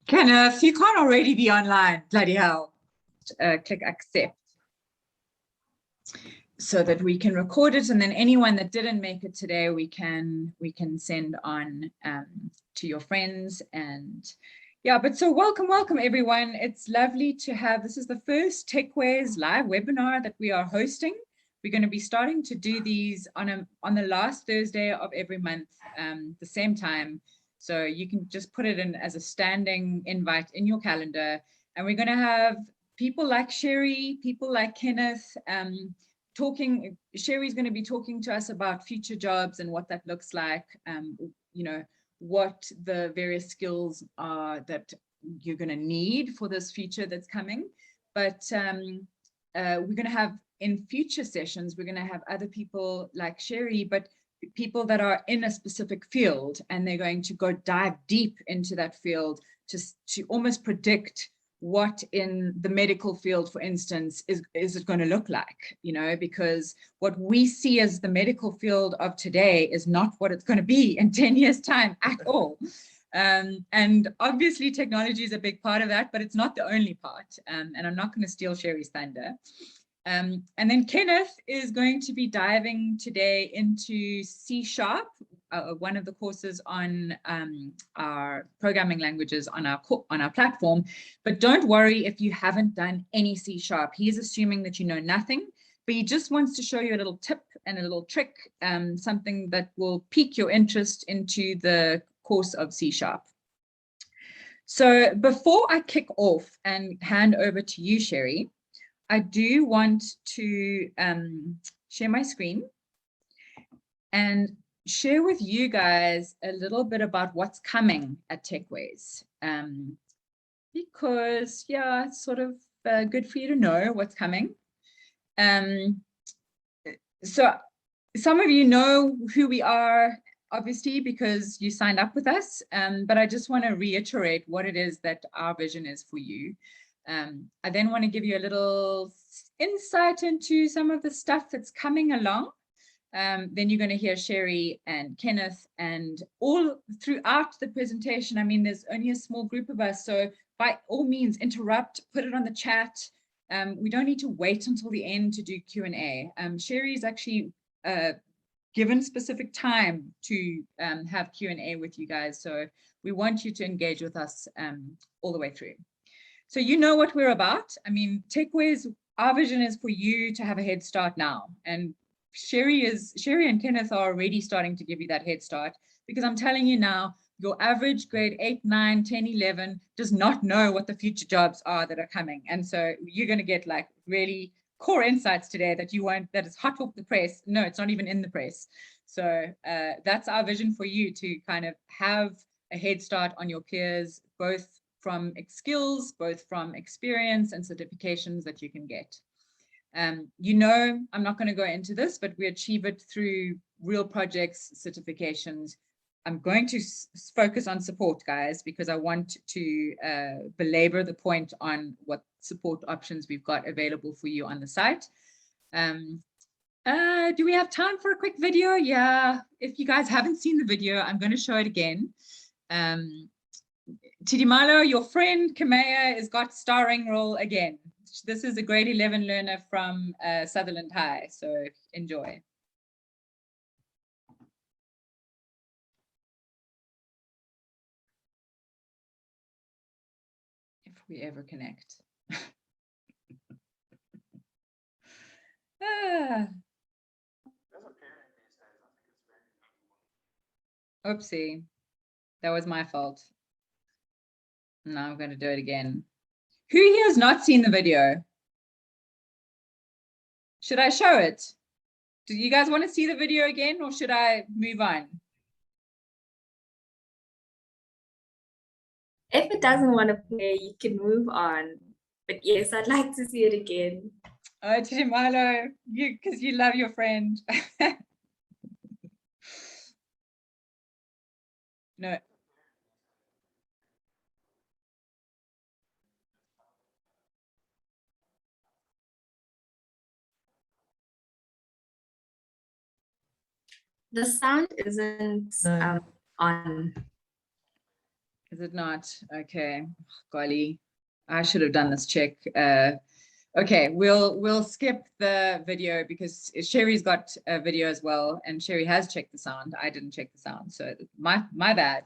Kenneth, you can't already be online. Bloody hell. Click accept so that we can record it, and then anyone that didn't make it today, we can send on to your friends. And yeah, but so welcome everyone. It's lovely to have, this is the first TechWays live webinar that we are hosting. We're going to be starting to do these on the last Thursday of every month, the same time. So you can just put it in as a standing invite in your calendar. And we're going to have people like Sherrie, people like Kenneth, talking. Sherrie's going to be talking to us about future jobs and what that looks like, you know, what the various skills are that you're going to need for this future that's coming. But we're going to have, in future sessions, we're going to have other people like Sherrie, but people that are in a specific field, and they're going to go dive deep into that field to almost predict what in the medical field, for instance, is it going to look like, you know, because what we see as the medical field of today is not what it's going to be in 10 years time at all. And obviously technology is a big part of that, but it's not the only part. And I'm not going to steal Sherrie's thunder. And then Kenneth is going to be diving today into C#, one of the courses on our programming languages on our platform. But don't worry if you haven't done any C#. He's assuming that you know nothing, but he just wants to show you a little tip and a little trick, something that will pique your interest into the course of C#. So before I kick off and hand over to you, Sherrie, I do want to share my screen and share with you guys a little bit about what's coming at TechWays. Because, yeah, it's sort of good for you to know what's coming. So some of you know who we are, obviously, because you signed up with us. But I just want to reiterate what it is that our vision is for you. I then want to give you a little insight into some of the stuff that's coming along. Then you're going to hear Sherrie and Kenneth, and all throughout the presentation. I mean, there's only a small group of us, so by all means, interrupt, put it on the chat. We don't need to wait until the end to do Q&A. Sherrie's actually given specific time to have Q&A with you guys, so we want you to engage with us all the way through. So you know what we're about. I mean, TechWays, our vision is for you to have a head start now. And Sherrie and Kenneth are already starting to give you that head start, because I'm telling you now, your average grade 8, 9, 10, 11 does not know what the future jobs are that are coming. And so you're going to get like really core insights today that you won't, that is hot off the press. No, it's not even in the press. So that's our vision for you, to kind of have a head start on your peers, both from skills, both from experience and certifications that you can get. You know, I'm not going to go into this, but we achieve it through real projects, certifications. I'm going to focus on support, guys, because I want to belabor the point on what support options we've got available for you on the site. Do we have time for a quick video? Yeah, if you guys haven't seen the video, I'm going to show it again. Tidimalo, your friend Kamea has got starring role again. This is a grade 11 learner from Sutherland High, so enjoy. If we ever connect. Oopsie, that was my fault. Now I'm going to do it again. Who here has not seen the video? Should I show it? Do you guys want to see the video again, or should I move on? If it doesn't want to play, you can move on. But yes, I'd like to see it again. Oh, Tidimalo, because you love your friend. No. The sound isn't on. Is it not? Okay. Golly, I should have done this check. Okay, we'll skip the video because Sherry's got a video as well, and Sherry has checked the sound. I didn't check the sound, so my bad.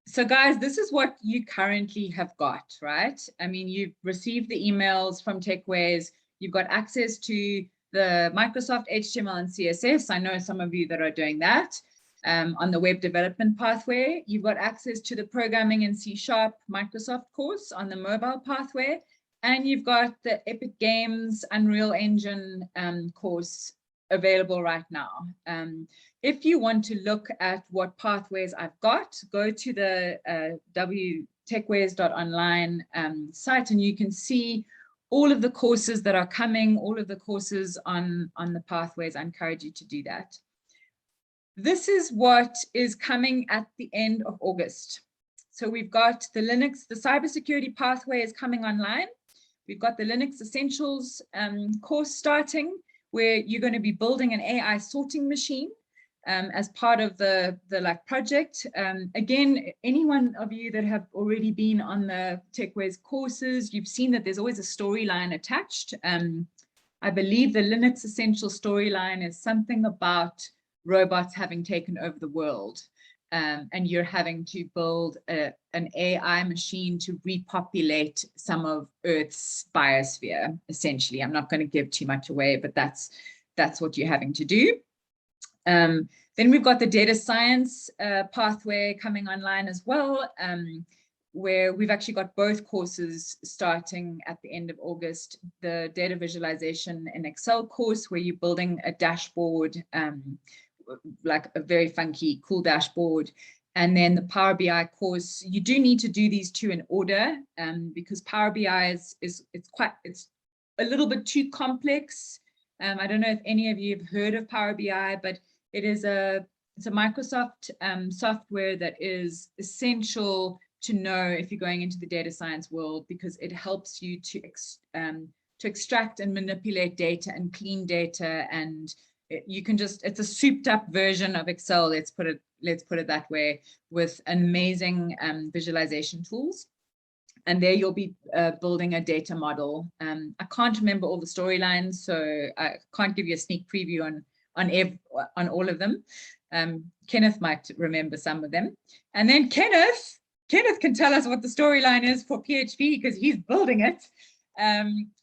So guys, this is what you currently have got, right? I mean, you've received the emails from TechWays. You've got access to the Microsoft HTML and CSS. I know some of you that are doing that. On the web development pathway, you've got access to the programming in C# Microsoft course on the mobile pathway, and you've got the Epic Games Unreal Engine course available right now. If you want to look at what pathways I've got, go to the TechWays.Online site, and you can see all of the courses that are coming, all of the courses on the pathways. I encourage you to do that. This is what is coming at the end of August. So we've got the Linux, the cybersecurity pathway is coming online. We've got the Linux Essentials course starting, where you're going to be building an AI sorting machine as part of the project. Again, any one of you that have already been on the TechWays courses, you've seen that there's always a storyline attached. I believe the Linux Essential storyline is something about robots having taken over the world, and you're having to build an AI machine to repopulate some of Earth's biosphere, essentially. I'm not going to give too much away, but that's what you're having to do. Then we've got the data science pathway coming online as well, where we've actually got both courses starting at the end of August. The data visualization in Excel course, where you're building a dashboard, like a very funky, cool dashboard. And then the Power BI course, you do need to do these two in order, because Power BI it's a little bit too complex. I don't know if any of you have heard of Power BI, but it's a Microsoft software that is essential to know if you're going into the data science world, because it helps you to extract and manipulate data and clean data, and you can just, it's a souped up version of Excel, let's put it that way, with amazing visualization tools. And there you'll be building a data model. I can't remember all the storylines, so I can't give you a sneak preview on all of them. Kenneth might remember some of them. And then Kenneth can tell us what the storyline is for PHP, because he's building it.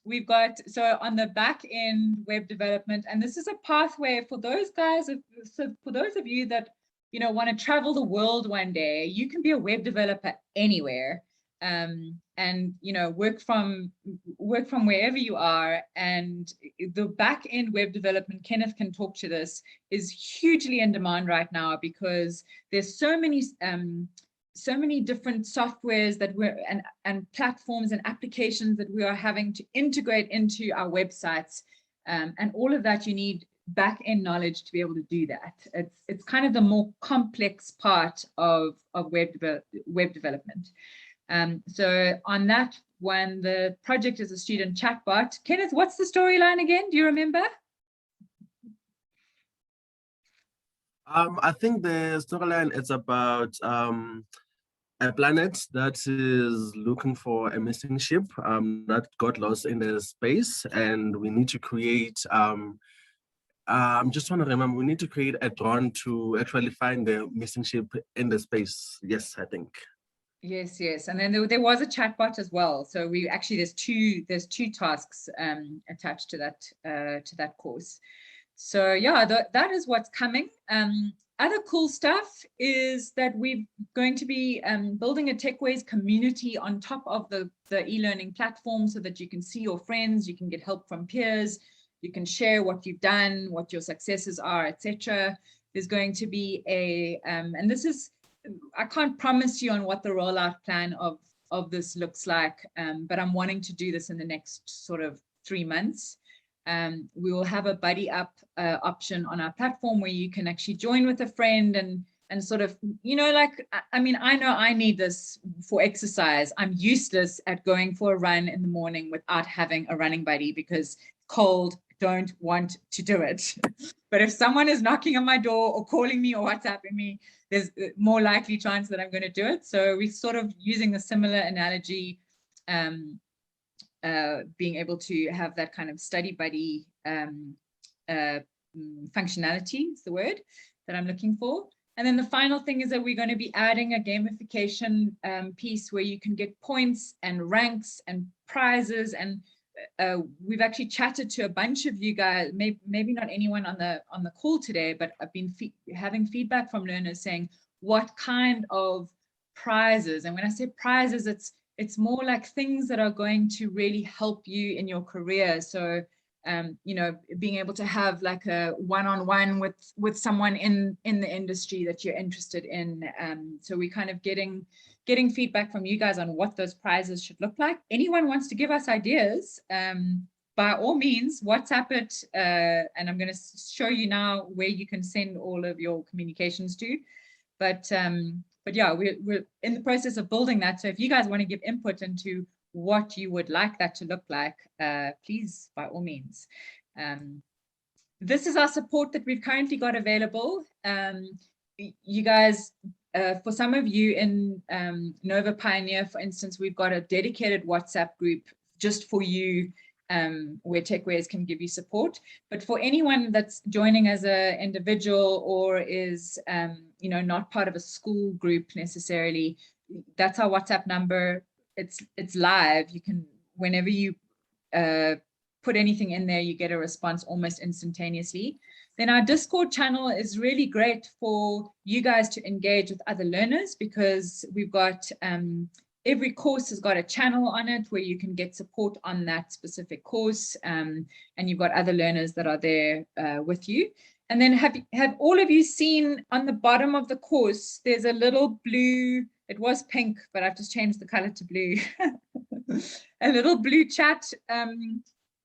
We've got, so on the back end web development, and this is a pathway for those guys, so for those of you that, you know, want to travel the world one day, you can be a web developer anywhere, and, you know, work from wherever you are. And the back end web development, Kenneth can talk to this, is hugely in demand right now, because there's so many different softwares that and platforms and applications that we are having to integrate into our websites, and all of that, you need back-end knowledge to be able to do that. It's kind of the more complex part of web development. So on that one, the project is a student chatbot. Kenneth, what's the storyline again? Do you remember? I think the storyline is about a planet that is looking for a missing ship that got lost in the space, and we need to create, I'm just trying to remember, we need to create a drone to actually find the missing ship in the space. Yes, I think. Yes, yes. And then there was a chatbot as well. So we actually, there's two tasks attached to that course. So yeah, that is what's coming. Other cool stuff is that we're going to be building a TechWays community on top of the e-learning platform, so that you can see your friends, you can get help from peers, you can share what you've done, what your successes are, etc. There's going to be and this is, I can't promise you on what the rollout plan of this looks like, but I'm wanting to do this in the next sort of 3 months. We will have a buddy up option on our platform, where you can actually join with a friend and sort of, you know, like, I mean, I know I need this for exercise. I'm useless at going for a run in the morning without having a running buddy, because cold, don't want to do it. But if someone is knocking on my door or calling me or WhatsApping me, there's more likely chance that I'm going to do it. So we're sort of using a similar analogy, being able to have that kind of study buddy functionality is the word that I'm looking for. And then the final thing is that we're going to be adding a gamification piece where you can get points and ranks and prizes. And we've actually chatted to a bunch of you guys, maybe not anyone on the call today, but I've been having feedback from learners saying what kind of prizes. And when I say prizes, it's more like things that are going to really help you in your career. So you know, being able to have like a one-on-one with someone in the industry that you're interested in. So we're kind of getting feedback from you guys on what those prizes should look like. Anyone wants to give us ideas, by all means, WhatsApp it. And I'm going to show you now where you can send all of your communications to. But yeah, we're in the process of building that. So if you guys want to give input into what you would like that to look like, please, by all means. This is our support that we've currently got available. You guys, for some of you in Nova Pioneer, for instance, we've got a dedicated WhatsApp group just for you, where TechWays can give you support. But for anyone that's joining as an individual or is you know, not part of a school group necessarily, that's our WhatsApp number. It's live. You can, whenever you put anything in there, you get a response almost instantaneously. Then our Discord channel is really great for you guys to engage with other learners, because we've got every course has got a channel on it where you can get support on that specific course, and you've got other learners that are there with you. And then have all of you seen on the bottom of the course, there's a little blue, it was pink, but I've just changed the color to blue, a little blue chat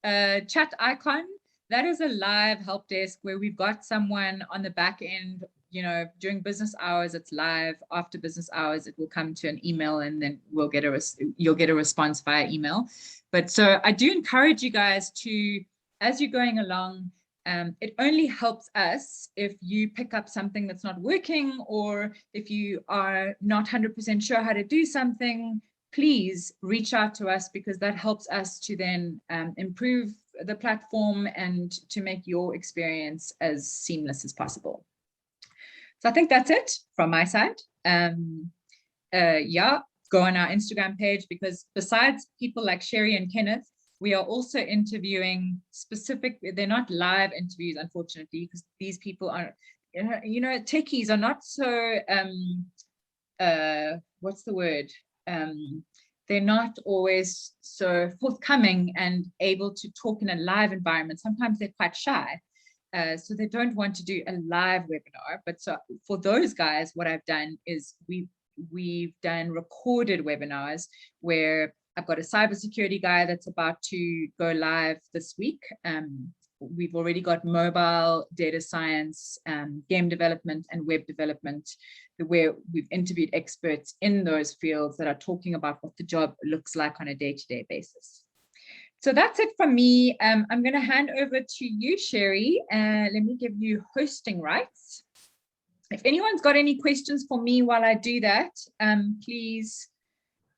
icon. That is a live help desk where we've got someone on the back end. You know, during business hours, it's live. After business hours, it will come to an email, and then you'll get a response via email. But so I do encourage you guys to, as you're going along, it only helps us if you pick up something that's not working, or if you are not 100% sure how to do something, please reach out to us, because that helps us to then improve the platform and to make your experience as seamless as possible. So I think that's it from my side. Yeah, go on our Instagram page, because besides people like Sherrie and Kenneth, we are also interviewing they're not live interviews, unfortunately, because these people are, you know, techies are not so, what's the word? They're not always so forthcoming and able to talk in a live environment. Sometimes they're quite shy. So they don't want to do a live webinar. But so for those guys, what I've done is we've done recorded webinars where I've got a cybersecurity guy that's about to go live this week. We've already got mobile, data science, game development, and web development, where we've interviewed experts in those fields that are talking about what the job looks like on a day-to-day basis. So that's it from me. I'm going to hand over to you, Sherrie. Let me give you hosting rights. If anyone's got any questions for me while I do that, please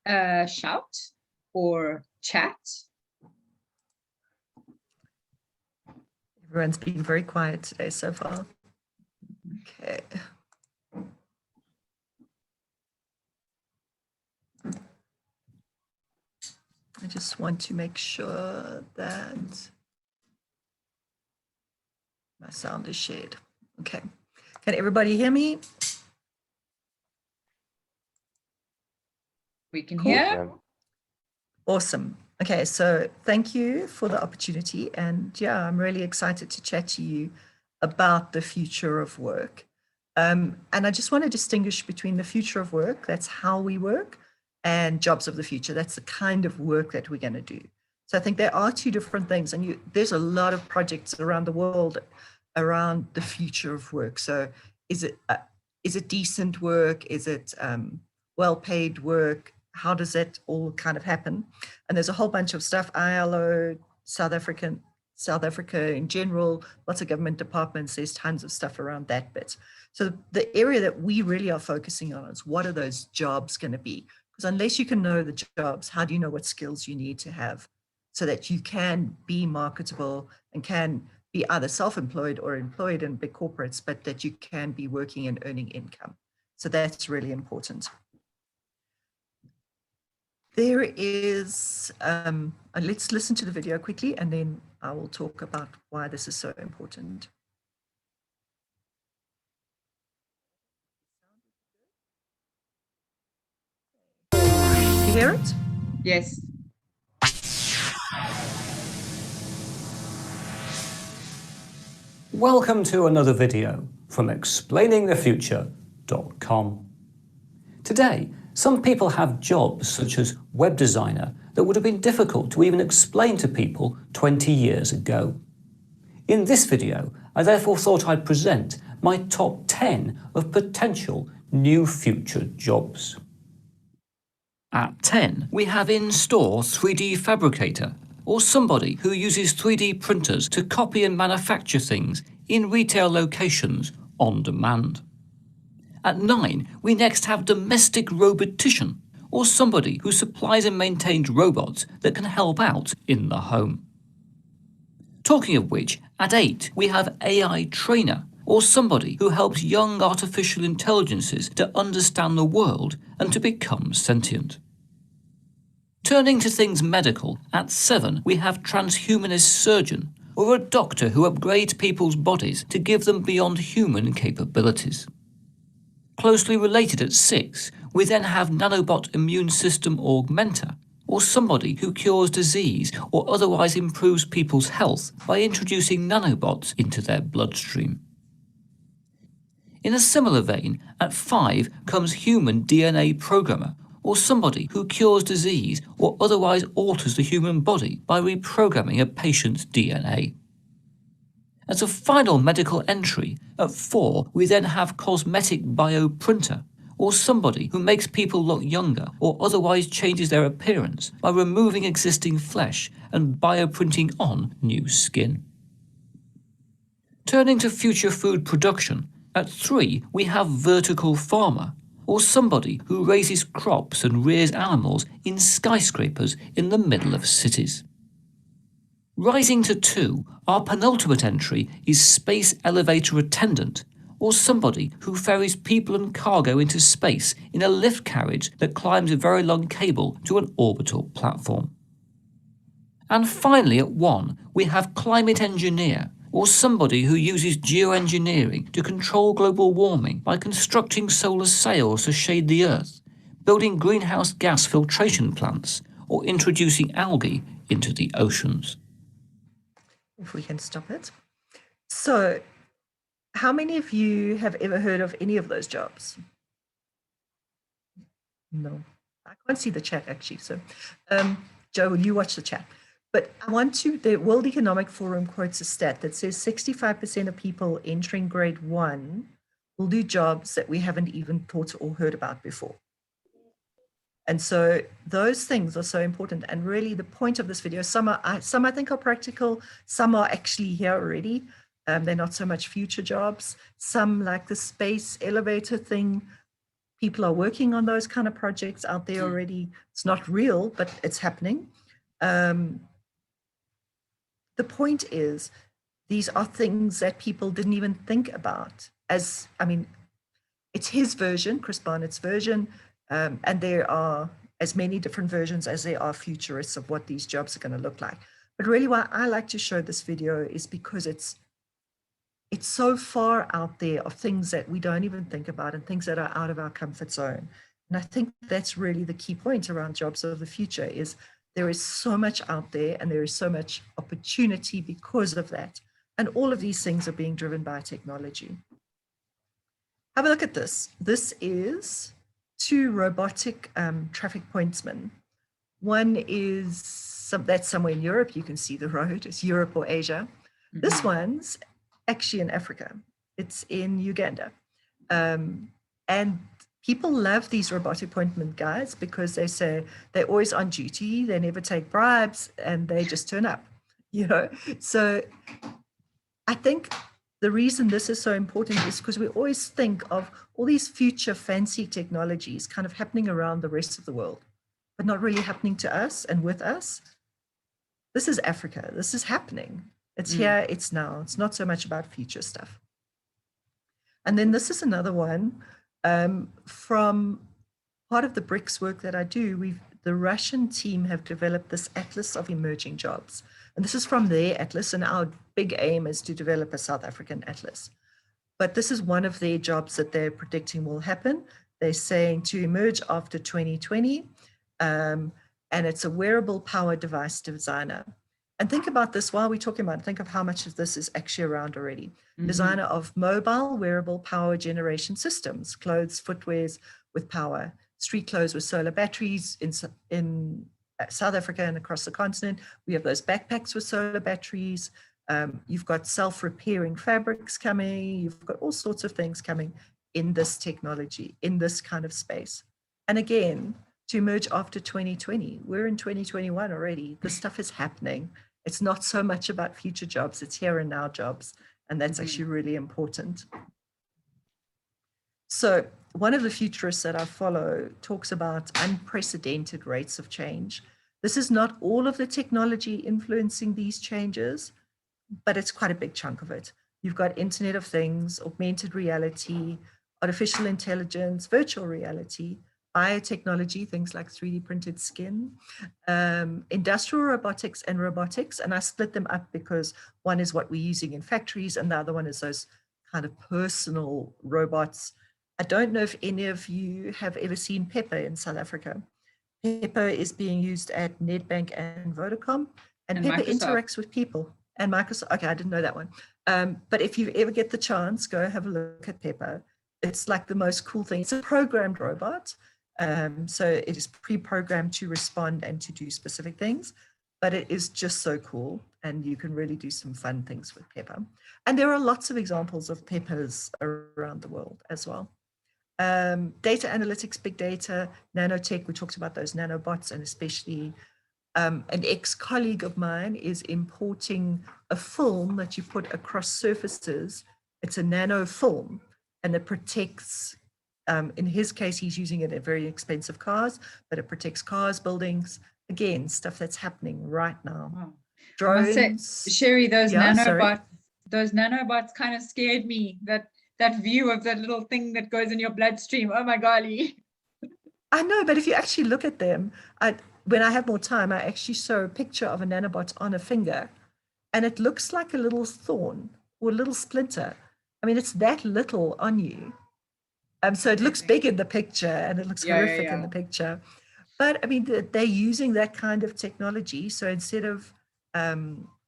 shout or chat. Everyone's been very quiet today so far. Okay. I just want to make sure that my sound is shared. Okay. Can everybody hear me? We can hear. Awesome. Okay, so thank you for the opportunity. And yeah, I'm really excited to chat to you about the future of work. And I just want to distinguish between the future of work, that's how we work, and jobs of the future. That's the kind of work that we're going to do. So I think there are two different things. And there's a lot of projects around the world around the future of work. So is it decent work? Is it well-paid work? How does that all kind of happen? And there's a whole bunch of stuff, ILO, South African South Africa in general, lots of government departments, there's tons of stuff around that bit. So the area that we really are focusing on is what are those jobs going to be? Because unless you can know the jobs, how do you know what skills you need to have so that you can be marketable and can be either self-employed or employed in big corporates, but that you can be working and earning income. So that's really important. There is, let's listen to the video quickly, and then I will talk about why this is so important. You hear it? Yes. Welcome to another video from explainingthefuture.com. Today, some people have jobs such as web designer that would have been difficult to even explain to people 20 years ago. In this video, I therefore thought I'd present my top 10 of potential new future jobs. At 10, we have in-store 3D fabricator, or somebody who uses 3D printers to copy and manufacture things in retail locations on demand. At 9, we next have domestic robotician, or somebody who supplies and maintains robots that can help out in the home. Talking of which, at 8, we have AI trainer, or somebody who helps young artificial intelligences to understand the world and to become sentient. Turning to things medical, at 7 we have transhumanist surgeon, or a doctor who upgrades people's bodies to give them beyond human capabilities. Closely related at 6, we then have nanobot immune system augmenter, or somebody who cures disease or otherwise improves people's health by introducing nanobots into their bloodstream. In a similar vein, at 5 comes human DNA programmer, or somebody who cures disease or otherwise alters the human body by reprogramming a patient's DNA. As a final medical entry, at 4 we then have cosmetic bioprinter, or somebody who makes people look younger or otherwise changes their appearance by removing existing flesh and bioprinting on new skin. Turning to future food production, at 3 we have vertical farmer, or somebody who raises crops and rears animals in skyscrapers in the middle of cities. Rising to 2, our penultimate entry is space elevator attendant, or somebody who ferries people and cargo into space in a lift carriage that climbs a very long cable to an orbital platform. And finally at 1, we have climate engineer, or somebody who uses geoengineering to control global warming by constructing solar sails to shade the Earth, building greenhouse gas filtration plants, or introducing algae into the oceans. If we can stop it. So, how many of you have ever heard of any of those jobs? No, I can't see the chat actually. So, Joe, will you watch the chat? But I want to, the World Economic Forum quotes a stat that says 65% of people entering grade 1 will do jobs that we haven't even thought or heard about before. And so those things are so important. And really the point of this video, some I think are practical, some are actually here already. They're not so much future jobs. Some, like the space elevator thing, people are working on those kind of projects out there already. It's not real, but it's happening. The point is, these are things that people didn't even think about. As, I mean, it's his version, Chris Barnett's version, and there are as many different versions as there are futurists of what these jobs are going to look like. But really why I like to show this video is because it's so far out there of things that we don't even think about and things that are out of our comfort zone. And I think that's really the key point around jobs of the future is there is so much out there and there is so much opportunity because of that. And all of these things are being driven by technology. Have a look at this. This is 2 robotic traffic pointsmen. One is, that's somewhere in Europe. You can see the road. It's Europe or Asia. Mm-hmm. This one's actually in Africa. It's in Uganda. And people love these robotic appointment guys because they say they're always on duty, they never take bribes, and they just turn up. you know. So I think the reason this is so important is because we always think of all these future fancy technologies kind of happening around the rest of the world, but not really happening to us and with us. This is Africa. This is happening. It's here, it's now. It's not so much about future stuff. And then this is another one from part of the BRICS work that I do. The Russian team have developed this Atlas of Emerging Jobs. And this is from their Atlas, and our big aim is to develop a South African Atlas. But this is one of their jobs that they're predicting will happen. They're saying to emerge after 2020, and it's a wearable power device designer. And think about this while we're talking about it, think of how much of this is actually around already. Designer of mobile wearable power generation systems, clothes, footwears with power, street clothes with solar batteries in South Africa and across the continent. We have those backpacks with solar batteries. You've got self-repairing fabrics coming. You've got all sorts of things coming in this technology, in this kind of space. And again, to emerge after 2020, we're in 2021 already. This stuff is happening. It's not so much about future jobs, it's here and now jobs. And that's actually really important. So one of the futurists that I follow talks about unprecedented rates of change. This is not all of the technology influencing these changes, but it's quite a big chunk of it. You've got Internet of Things, augmented reality, artificial intelligence, virtual reality, biotechnology, things like 3D printed skin, industrial robotics and robotics. And I split them up because one is what we're using in factories and the other one is those kind of personal robots. I don't know if any of you have ever seen Pepper in South Africa. Pepper is being used at Nedbank and Vodacom, and Pepper interacts with people. And Microsoft, okay, I didn't know that one. But if you ever get the chance, go have a look at Pepper. It's like the most cool thing. It's a programmed robot. So it is pre-programmed to respond and to do specific things, but it is just so cool. And you can really do some fun things with Pepper. And there are lots of examples of Peppers around the world as well. Data analytics, big data, nanotech, we talked about those nanobots, and especially an ex-colleague of mine is importing a film that you put across surfaces. It's a nano film, and it protects, in his case, he's using it in very expensive cars, but it protects cars, buildings, again, stuff that's happening right now. Wow. Drones. I must say, Sherrie, those nanobots kind of scared me. That view of that little thing that goes in your bloodstream. Oh my golly. I know, but if you actually look at them, when I have more time, I actually show a picture of a nanobot on a finger, and it looks like a little thorn or a little splinter. I mean, it's that little on you. So it looks big in the picture and it looks horrific in the picture. But I mean, they're using that kind of technology. So instead of,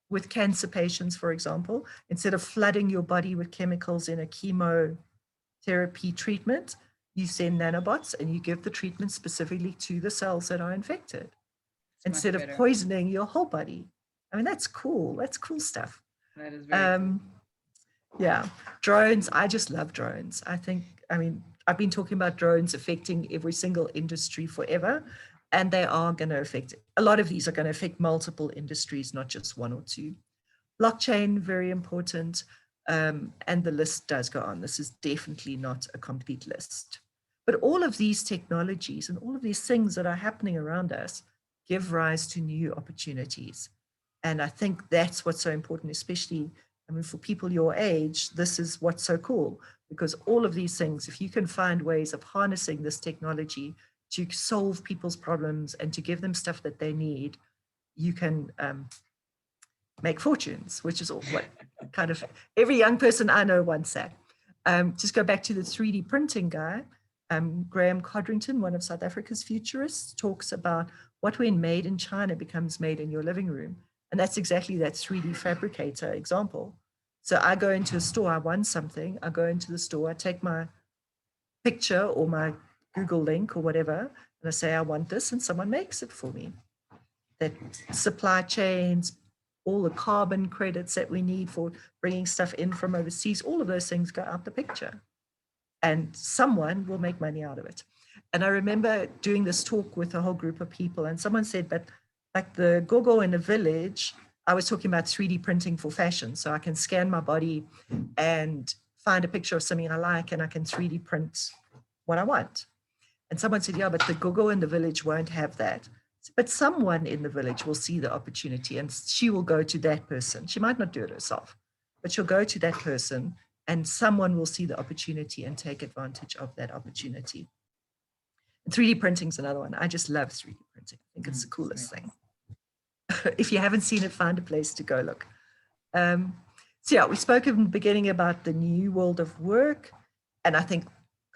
with cancer patients, for example, instead of flooding your body with chemicals in a chemotherapy treatment, you send nanobots and you give the treatment specifically to the cells that are infected, instead of poisoning your whole body. I mean, that's cool. That's cool stuff. That is very cool. Yeah, drones. I just love drones. I mean, I've been talking about drones affecting every single industry forever, and they are going to affect, a lot of these are going to affect multiple industries, not just one or two. Blockchain, very important, and the list does go on. This is definitely not a complete list. But all of these technologies and all of these things that are happening around us give rise to new opportunities. And I think that's what's so important, especially, I mean, for people your age, this is what's so cool, because all of these things, if you can find ways of harnessing this technology to solve people's problems and to give them stuff that they need, you can make fortunes, which is all what kind of every young person I know wants that. Just go back to the 3D printing guy. Graham Codrington, one of South Africa's futurists, talks about what when made in China becomes made in your living room. And that's exactly that 3D fabricator example. So I go into a store, I want something, I go into the store, I take my picture or my Google link or whatever, and I say, I want this, and someone makes it for me. That supply chains, all the carbon credits that we need for bringing stuff in from overseas, all of those things go out the picture. And someone will make money out of it. And I remember doing this talk with a whole group of people, and someone said, but like the gogo in a village, I was talking about 3D printing for fashion. So I can scan my body and find a picture of something I like, and I can 3D print what I want. And someone said, yeah, but the gogo in the village won't have that. But someone in the village will see the opportunity, and she will go to that person. She might not do it herself, but she'll go to that person, and someone will see the opportunity and take advantage of that opportunity. 3D printing is another one. I just love 3D printing. I think it's the coolest thing. If you haven't seen it, find a place to go look. So yeah, we spoke in the beginning about the new world of work, and I think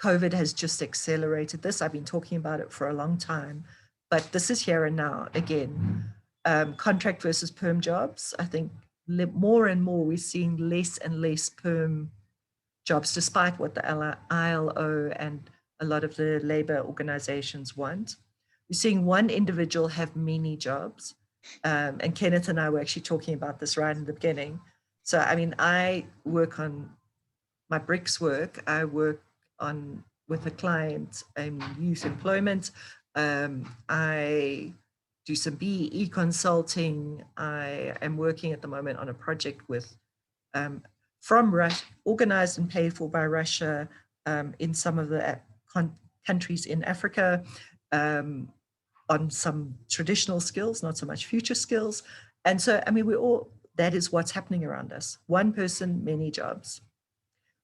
COVID has just accelerated this. I've been talking about it for a long time, but this is here and now again. Contract versus perm jobs. I think more and more we're seeing less and less perm jobs, despite what the ILO and a lot of the labor organizations want. We're seeing one individual have many jobs. And Kenneth and I were actually talking about this right in the beginning. So, I mean, I work on my BRICS work. I work on with a client in youth employment. I do some BEE consulting. I am working at the moment on a project with from Russia, organized and paid for by Russia in some of the countries in Africa, on some traditional skills, not so much future skills. And so, I mean, that is what's happening around us. One person, many jobs.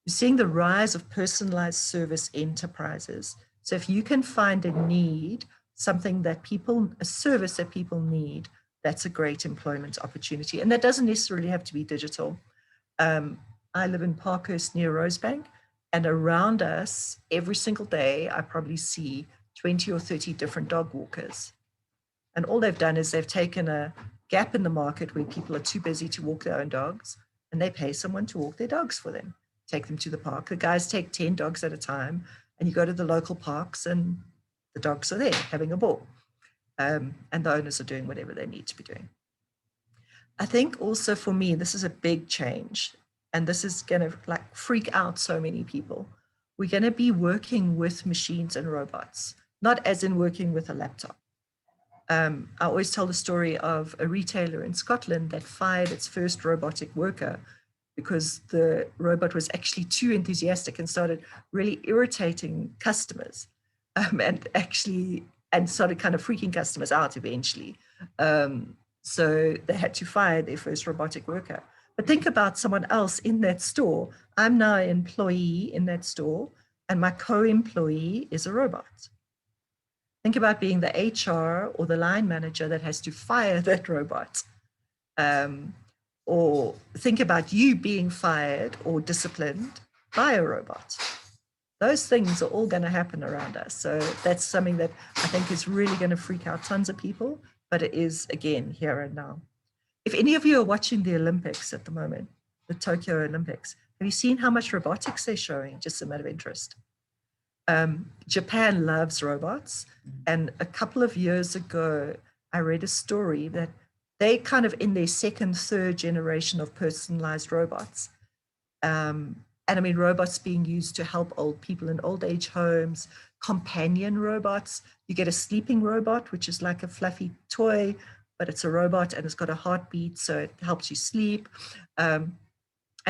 We're seeing the rise of personalized service enterprises. So if you can find a need, a service that people need, that's a great employment opportunity. And that doesn't necessarily have to be digital. I live in Parkhurst near Rosebank, and around us every single day, I probably see 20 or 30 different dog walkers. And all they've done is they've taken a gap in the market where people are too busy to walk their own dogs, and they pay someone to walk their dogs for them, take them to the park. The guys take 10 dogs at a time, and you go to the local parks and the dogs are there having a ball. And the owners are doing whatever they need to be doing. I think also for me, this is a big change, and this is going to like freak out so many people. We're going to be working with machines and robots, not as in working with a laptop. I always tell the story of a retailer in Scotland that fired its first robotic worker because the robot was actually too enthusiastic and started really irritating customers, and started kind of freaking customers out eventually. So they had to fire their first robotic worker. But think about someone else in that store. I'm now an employee in that store, and my co-employee is a robot. Think about being the HR or the line manager that has to fire that robot. Or think about you being fired or disciplined by a robot. Those things are all going to happen around us. So that's something that I think is really going to freak out tons of people, but it is, again, here and now. If any of you are watching the Olympics at the moment, the Tokyo Olympics, have you seen how much robotics they're showing? Just a matter of interest. Japan loves robots. And a couple of years ago, I read a story that they kind of in their second, third generation of personalized robots. And I mean, robots being used to help old people in old age homes, companion robots. You get a sleeping robot, which is like a fluffy toy, but it's a robot and it's got a heartbeat, so it helps you sleep. And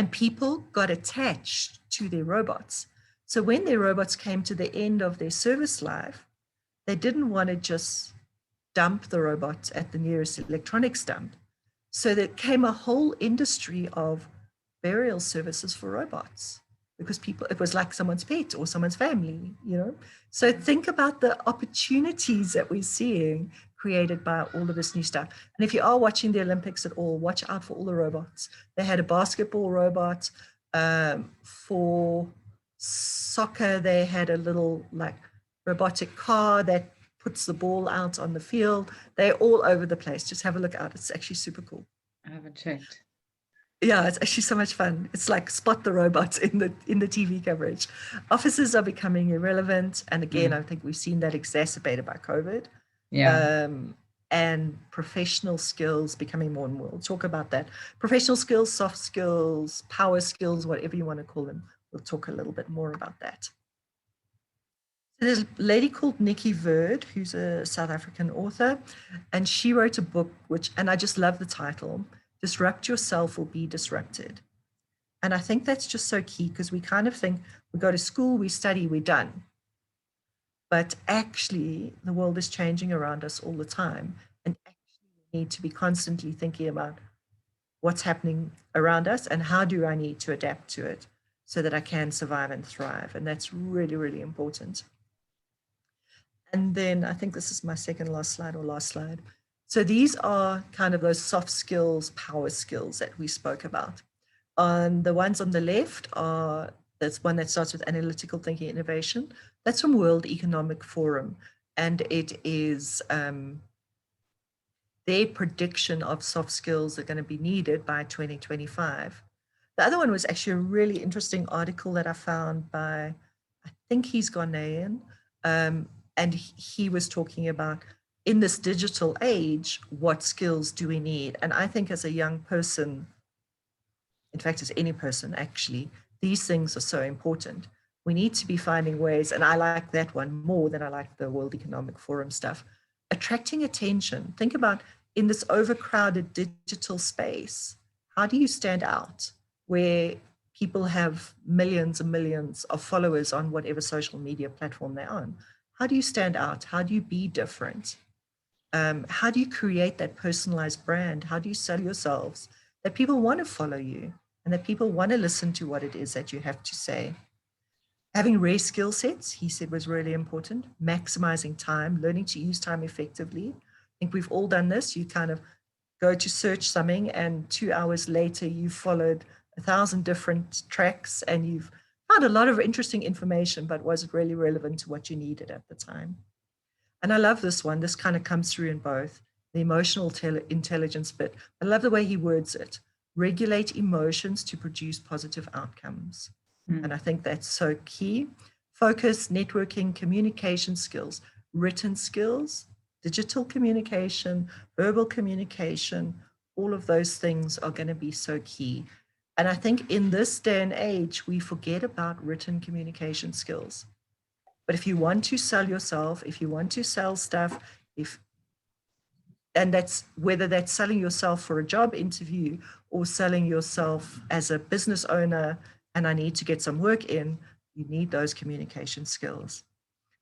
people got attached to their robots. So when their robots came to the end of their service life, they didn't want to just dump the robot at the nearest electronics dump. So there came a whole industry of burial services for robots, because it was like someone's pet or someone's family, you know? So think about the opportunities that we're seeing created by all of this new stuff. And if you are watching the Olympics at all, watch out for all the robots. They had a basketball robot. For soccer, they had a little like robotic car that puts the ball out on the field. They're all over the place. Just have a look out. It's actually super cool. I haven't checked. Yeah, it's actually so much fun. It's like spot the robots in the TV coverage. Offices are becoming irrelevant. And again, I think we've seen that exacerbated by COVID. Yeah. And professional skills becoming more and more. We'll talk about that. Professional skills, soft skills, power skills, whatever you want to call them. We'll talk a little bit more about that. So there's a lady called Nikki Verd, who's a South African author, and she wrote a book, and I just love the title. Disrupt yourself or be disrupted. And I think that's just so key, because we kind of think we go to school, we study, we're done. But actually, the world is changing around us all the time. And actually, we need to be constantly thinking about what's happening around us and how do I need to adapt to it so that I can survive and thrive. And that's really, really important. And then I think this is my second last slide or last slide. So these are kind of those soft skills, power skills that we spoke about. The ones on the left are, that's one that starts with analytical thinking innovation. That's from World Economic Forum. And it is their prediction of soft skills that are going to be needed by 2025. The other one was actually a really interesting article that I found by, I think he's Ghanaian, and he was talking about, in this digital age, what skills do we need? And I think as a young person, in fact, as any person actually, these things are so important. We need to be finding ways, and I like that one more than I like the World Economic Forum stuff. Attracting attention. Think about, in this overcrowded digital space, how do you stand out where people have millions and millions of followers on whatever social media platform they're on? How do you stand out? How do you be different? How do you create that personalized brand? How do you sell yourselves that people want to follow you and that people want to listen to what it is that you have to say? Having rare skill sets, he said, was really important. Maximizing time, learning to use time effectively. I think we've all done this. You kind of go to search something and 2 hours later you've followed 1,000 different tracks and you've found a lot of interesting information, but was it really relevant to what you needed at the time? And I love this one. This kind of comes through in both the emotional intelligence bit. I love the way he words it. Regulate emotions to produce positive outcomes. And I think that's so key. Focus, networking, communication skills, written skills, digital communication, verbal communication, all of those things are going to be so key. And I think in this day and age, we forget about written communication skills. But if you want to sell yourself, if you want to sell stuff, and that's whether that's selling yourself for a job interview or selling yourself as a business owner, and I need to get some work in, you need those communication skills.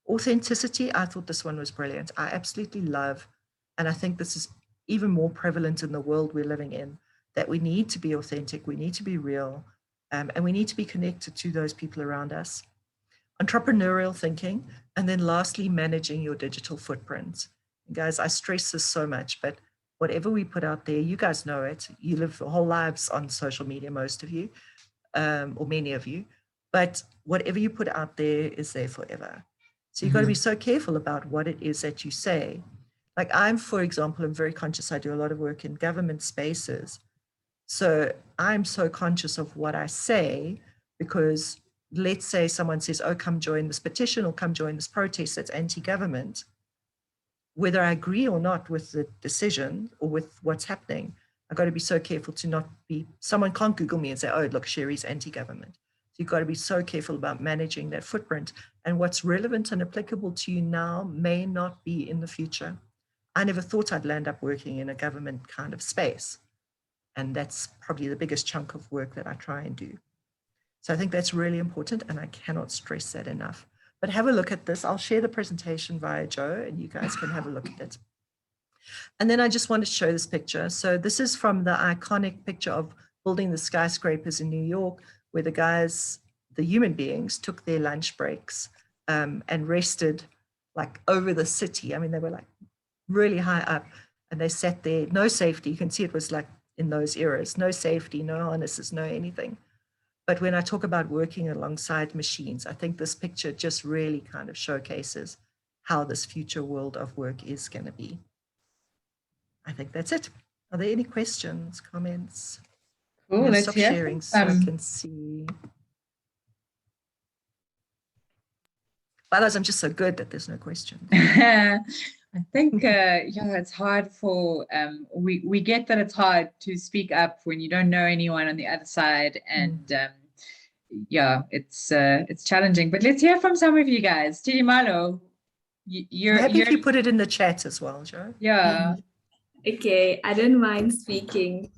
Authenticity, I thought this one was brilliant. I absolutely love, and I think this is even more prevalent in the world we're living in, that we need to be authentic, we need to be real, and we need to be connected to those people around us. Entrepreneurial thinking, and then lastly, managing your digital footprint. Guys, I stress this so much, but whatever we put out there, you guys know it. You live your whole lives on social media, most of you, or many of you, but whatever you put out there is there forever. So you've got to be so careful about what it is that you say. Like I'm, for example, I'm very conscious. I do a lot of work in government spaces. So I'm so conscious of what I say, because let's say someone says, oh, come join this petition or come join this protest that's anti-government. Whether I agree or not with the decision or with what's happening, I've got to be so careful to not be, someone can't Google me and say, oh, look, Sherrie's anti-government. So you've got to be so careful about managing that footprint, and what's relevant and applicable to you now may not be in the future. I never thought I'd land up working in a government kind of space. And that's probably the biggest chunk of work that I try and do. So I think that's really important, and I cannot stress that enough. But have a look at this. I'll share the presentation via Joe, and you guys can have a look at it. And then I just want to show this picture. So this is from the iconic picture of building the skyscrapers in New York, where the guys, the human beings, took their lunch breaks and rested like over the city. I mean, they were like really high up, and they sat there, no safety. You can see it was like in those eras, no safety, no harnesses, no anything. But when I talk about working alongside machines, I think this picture just really kind of showcases how this future world of work is going to be. I think that's it. Are there any questions, comments? Cool, let's stop hear sharing so I can see. Otherwise, I'm just so good that there's no questions. I think, yeah, it's hard for, we get that it's hard to speak up when you don't know anyone on the other side. And yeah, it's challenging, but let's hear from some of you guys. Tirimalo, I'm happy if you put it in the chat as well, Joe. Yeah. Okay, I don't mind speaking.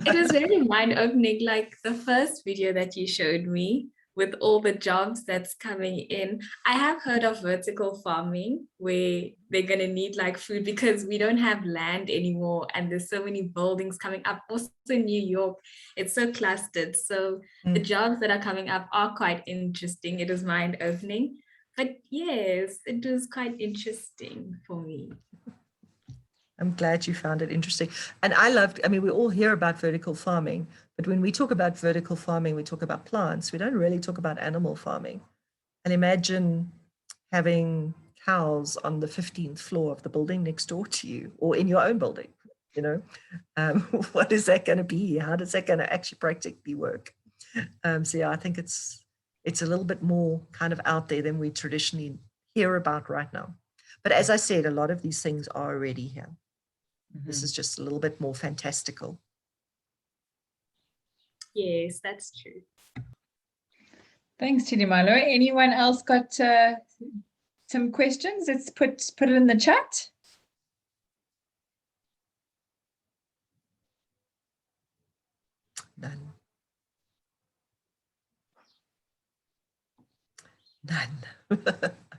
It was very mind-opening, like the first video that you showed me with all the jobs that's coming in. I have heard of vertical farming where they're going to need like food because we don't have land anymore and there's so many buildings coming up. Also in New York, it's so clustered. So the jobs that are coming up are quite interesting. It was mind-opening. But yes, it was quite interesting for me. I'm glad you found it interesting. And I mean, we all hear about vertical farming, but when we talk about vertical farming, we talk about plants. We don't really talk about animal farming. And imagine having cows on the 15th floor of the building next door to you or in your own building, you know, what is that going to be? How does that going to actually practically work? So yeah, I think it's a little bit more kind of out there than we traditionally hear about right now. But as I said, a lot of these things are already here. This is just a little bit more fantastical. Yes, that's true. Thanks, Tidimalo. Anyone else got some questions? Let's put it in the chat. None.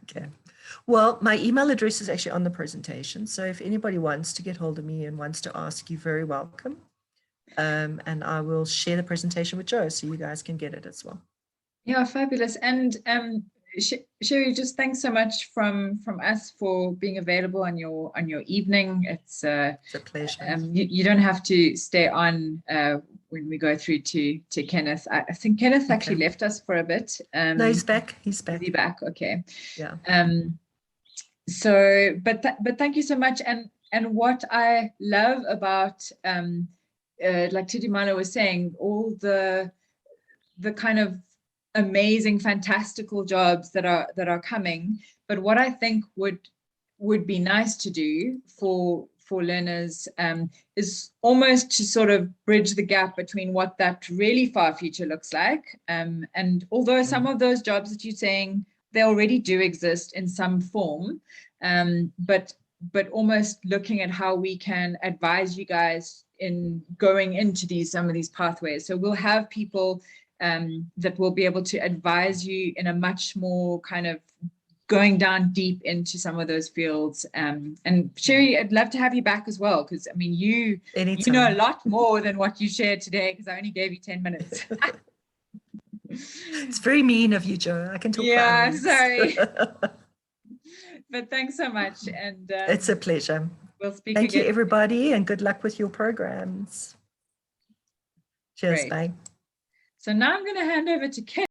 Okay. Well, my email address is actually on the presentation. So if anybody wants to get hold of me and wants to ask, you're very welcome. And I will share the presentation with Joe so you guys can get it as well. Yeah, fabulous. And Sherrie, just thanks so much from us for being available on your evening. It's a pleasure. You don't have to stay on when we go through to Kenneth. I think Kenneth actually left us for a bit. No, he's back. He's back. Is he back? Okay. Yeah. So, but thank you so much. And what I love about like Tidimalo was saying, all the kind of amazing, fantastical jobs that are coming. But what I think would be nice to do for learners is almost to sort of bridge the gap between what that really far future looks like. And although some of those jobs that you're saying, they already do exist in some form, but almost looking at how we can advise you guys in going into some of these pathways. So we'll have people that will be able to advise you in a much more kind of going down deep into some of those fields. And Sherrie, I'd love to have you back as well, because I mean, you know a lot more than what you shared today, because I only gave you 10 minutes. It's very mean of you, Joe. I can talk for hours. Sorry. But thanks so much. And it's a pleasure. We'll speak Thank again. you, everybody, and good luck with your programs. Cheers. Great. Bye. So now I'm going to hand over to Ken.